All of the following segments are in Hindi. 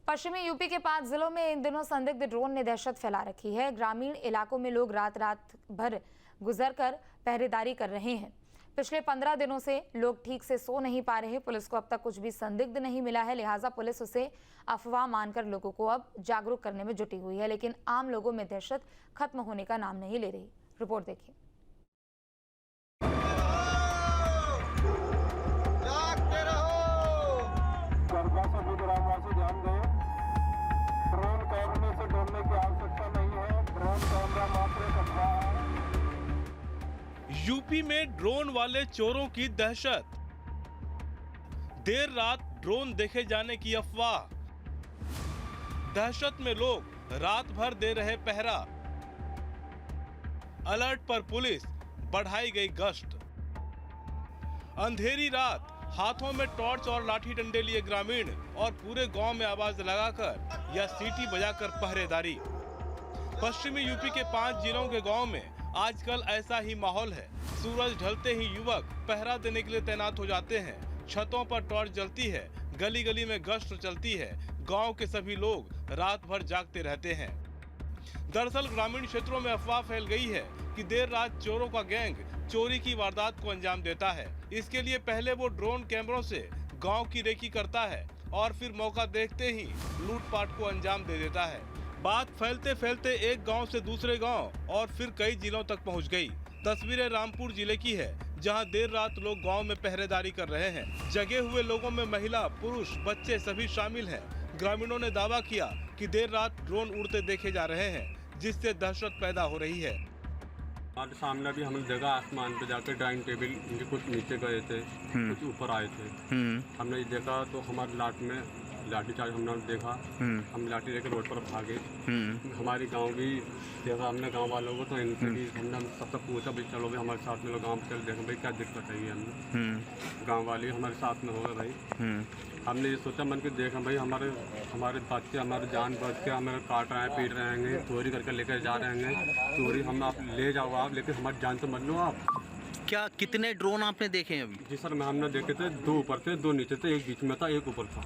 पश्चिमी यूपी के 5 जिलों में इन दिनों संदिग्ध ड्रोन ने दहशत फैला रखी है। ग्रामीण इलाकों में लोग रात भर गुजरकर पहरेदारी कर रहे हैं। पिछले 15 दिनों से लोग ठीक से सो नहीं पा रहे। पुलिस को अब तक कुछ भी संदिग्ध नहीं मिला है, लिहाजा पुलिस उसे अफवाह मानकर लोगों को अब जागरूक करने में जुटी हुई है, लेकिन आम लोगों में दहशत खत्म होने का नाम नहीं ले रही। रिपोर्ट देखिए। यूपी में ड्रोन वाले चोरों की दहशत। देर रात ड्रोन देखे जाने की अफवाह। दहशत में लोग रात भर दे रहे पहरा। अलर्ट पर पुलिस, बढ़ाई गई गश्त। अंधेरी रात हाथों में टॉर्च और लाठी डंडे लिए ग्रामीण और पूरे गांव में आवाज लगाकर या सीटी बजाकर पहरेदारी। पश्चिमी यूपी के 5 जिलों के गांव में आजकल ऐसा ही माहौल है। सूरज ढलते ही युवक पहरा देने के लिए तैनात हो जाते हैं। छतों पर टॉर्च जलती है, गली गली में गश्त चलती है। गांव के सभी लोग रात भर जागते रहते हैं। दरअसल ग्रामीण क्षेत्रों में अफवाह फैल गई है कि देर रात चोरों का गैंग चोरी की वारदात को अंजाम देता है। इसके लिए पहले वो ड्रोन कैमरों से गांव की रेकी करता है और फिर मौका देखते ही लूटपाट को अंजाम दे देता है। बात फैलते फैलते एक गांव से दूसरे गांव और फिर कई जिलों तक पहुंच गई। तस्वीरें रामपुर जिले की है, जहां देर रात लोग गांव में पहरेदारी कर रहे हैं। जगे हुए लोगों में महिला, पुरुष, बच्चे सभी शामिल हैं। ग्रामीणों ने दावा किया कि देर रात ड्रोन उड़ते देखे जा रहे हैं, जिससे दहशत पैदा हो रही है। हमारे सामने भी हमने देखा, आसमान पे जाकर डाइनिंग टेबल इनके कुछ नीचे गए थे, कुछ ऊपर आए थे। हमने ये देखा तो हमारे लाट में लाठी चार्ज हमने देखा। हम लाठी लेकर रोड पर भागे। हमारी गांव भी देखा हमने, गांव वालों को तो इनसे भी हमने सबसे पूछा भाई चलो भाई हमारे साथ में लोग गांव चल देखो भाई क्या दिक्कत है। हमने गांव वाले हमारे साथ में हो गए भाई। हमने ये सोचा मन के देखा भाई हमारे बच्चे हमारे जान बच के हमें काट रहे हैं, पीट रहे हैं, चोरी करके लेकर जा रहे हैं। चोरी हम आप ले जाओ आप, लेकिन हमारी जान तो मत लो आप। क्या कितने ड्रोन आपने देखे हैं अभी? जी सर, हमने देखे थे 2 ऊपर थे, 2 नीचे थे, एक बीच में था, एक ऊपर था।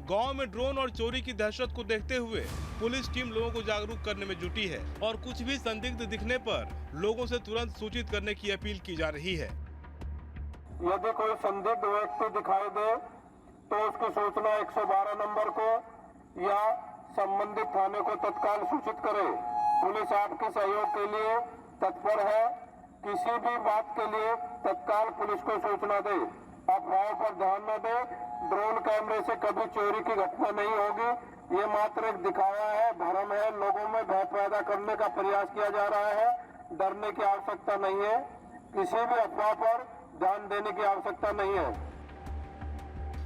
गांव में ड्रोन और चोरी की दहशत को देखते हुए पुलिस टीम लोगों को जागरूक करने में जुटी है और कुछ भी संदिग्ध दिखने पर लोगों से तुरंत सूचित करने की अपील की जा रही है। यदि कोई संदिग्ध व्यक्ति दिखाई दे तो उसकी सूचना 112 नंबर को या संबंधित थाने को तत्काल सूचित करे। पुलिस आपके सहयोग के लिए तत्पर है। किसी भी बात के लिए तत्काल पुलिस को सूचना दे। अफवाहों पर ध्यान न दे। ड्रोन कैमरे से कभी चोरी की घटना नहीं होगी। ये मात्र एक दिखावा है, भ्रम है। लोगों में भय पैदा करने का प्रयास किया जा रहा है। डरने की आवश्यकता नहीं है। किसी भी अफवाह पर ध्यान देने की आवश्यकता नहीं है।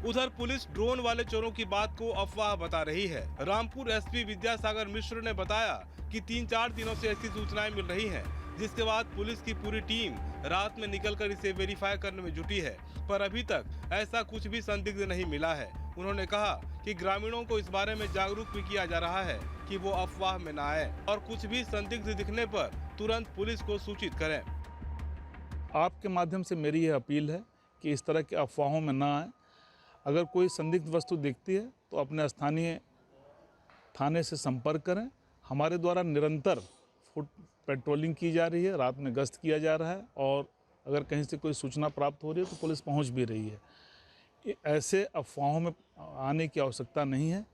उधर पुलिस ड्रोन वाले चोरों की बात को अफवाह बता रही है। रामपुर एसपी विद्यासागर मिश्र ने बताया कि 3-4 दिनों से ऐसी सूचनाएं मिल रही हैं, जिसके बाद पुलिस की पूरी टीम रात में निकलकर इसे वेरीफाई करने में जुटी है, पर अभी तक ऐसा कुछ भी संदिग्ध नहीं मिला है। उन्होंने कहा कि ग्रामीणों को इस बारे में जागरूक भी किया जा रहा है कि वो अफवाह में न आए और कुछ भी संदिग्ध दिखने पर तुरंत पुलिस को सूचित करें। आपके माध्यम से मेरी यह अपील है कि इस तरह की अफवाहों में न आए। अगर कोई संदिग्ध वस्तु दिखती है तो अपने स्थानीय थाने से संपर्क करें। हमारे द्वारा निरंतर फुट पेट्रोलिंग की जा रही है, रात में गश्त किया जा रहा है और अगर कहीं से कोई सूचना प्राप्त हो रही है तो पुलिस पहुंच भी रही है। ऐसे अफवाहों में आने की आवश्यकता नहीं है।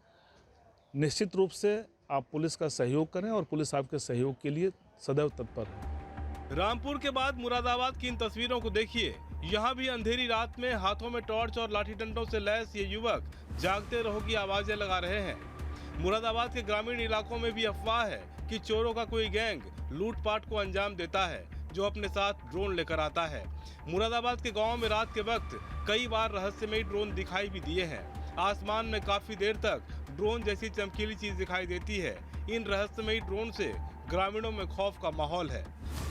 निश्चित रूप से आप पुलिस का सहयोग करें और पुलिस आपके सहयोग के लिए सदैव तत्पर है। रामपुर के बाद मुरादाबाद की इन तस्वीरों को देखिए। यहाँ भी अंधेरी रात में हाथों में टॉर्च और लाठी डंडों से लैस ये युवक जागते रहो की आवाजें लगा रहे हैं। मुरादाबाद के ग्रामीण इलाकों में भी अफवाह है कि चोरों का कोई गैंग लूटपाट को अंजाम देता है, जो अपने साथ ड्रोन लेकर आता है। मुरादाबाद के गांव में रात के वक्त कई बार रहस्यमयी ड्रोन दिखाई भी दिए हैं। आसमान में काफी देर तक ड्रोन जैसी चमकीली चीज दिखाई देती है। इन रहस्यमयी ड्रोन से ग्रामीणों में खौफ का माहौल है।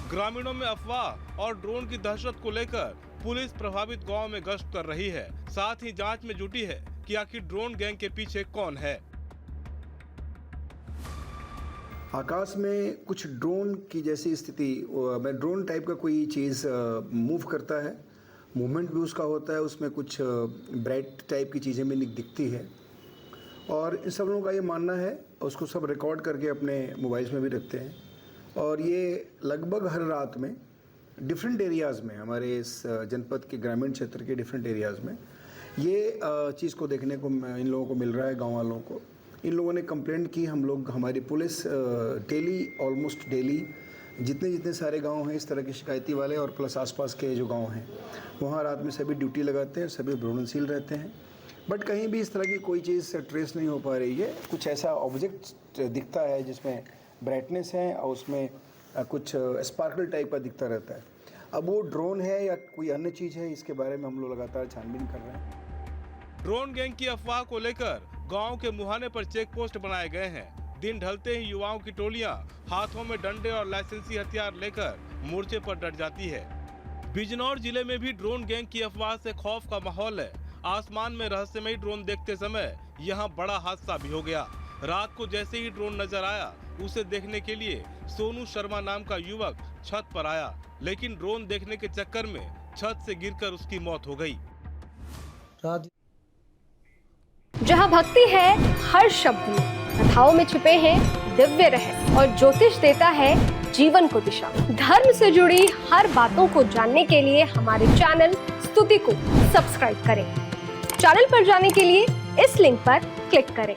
ग्रामीणों में अफवाह और ड्रोन की दहशत को लेकर पुलिस प्रभावित गांव में गश्त कर रही है। साथ ही जांच में जुटी है कि आखिर ड्रोन गैंग के पीछे कौन है। आकाश में कुछ ड्रोन की जैसी स्थिति, ड्रोन टाइप का कोई चीज़ मूव करता है, मूवमेंट भी उसका होता है, उसमें कुछ ब्राइट टाइप की चीज़ें भी दिखती है और इन सब लोगों का ये मानना है, उसको सब रिकॉर्ड करके अपने मोबाइल्स में भी रखते हैं। और ये लगभग हर रात में डिफरेंट एरियाज़ में, हमारे इस जनपद के ग्रामीण क्षेत्र के डिफरेंट एरियाज़ में ये चीज़ को देखने को इन लोगों को मिल रहा है। गांव वालों को, इन लोगों ने कंप्लेंट की, हम लोग, हमारी पुलिस डेली, ऑलमोस्ट डेली जितने सारे गांव हैं इस तरह के शिकायती वाले और प्लस आसपास के जो गांव हैं वहाँ रात में सभी ड्यूटी लगाते हैं, सभी भ्रूणशील रहते हैं। बट कहीं भी इस तरह की कोई चीज़ ट्रेस नहीं हो पा रही है। कुछ ऐसा ऑब्जेक्ट दिखता है जिसमें ब्राइटनेस है और उसमें कुछ स्पार्कल टाइप का दिखता रहता है। अब वो ड्रोन है या कोई अन्य चीज़ है, इसके बारे में हम लोग लगातार छानबीन कर रहे हैं। ड्रोन गैंग की अफवाह को लेकर गांव के मुहाने पर चेक पोस्ट बनाए गए हैं। दिन ढलते ही युवाओं की टोलियां हाथों में डंडे और लाइसेंसी हथियार लेकर मोर्चे पर डट जाती है। बिजनौर जिले में भी ड्रोन गैंग की अफवाह से खौफ का माहौल है। आसमान में रहस्यमयी ड्रोन देखते समय यहां बड़ा हादसा भी हो गया। रात को जैसे ही ड्रोन नजर आया, उसे देखने के लिए सोनू शर्मा नाम का युवक छत पर आया, लेकिन ड्रोन देखने के चक्कर में छत से गिरकर उसकी मौत हो गई। जहाँ भक्ति है हर शब्द में, कथाओं में छुपे हैं दिव्य रहस्य और ज्योतिष देता है जीवन को दिशा। धर्म से जुड़ी हर बातों को जानने के लिए हमारे चैनल स्तुति को सब्सक्राइब करें। चैनल पर जाने के लिए इस लिंक पर क्लिक करें।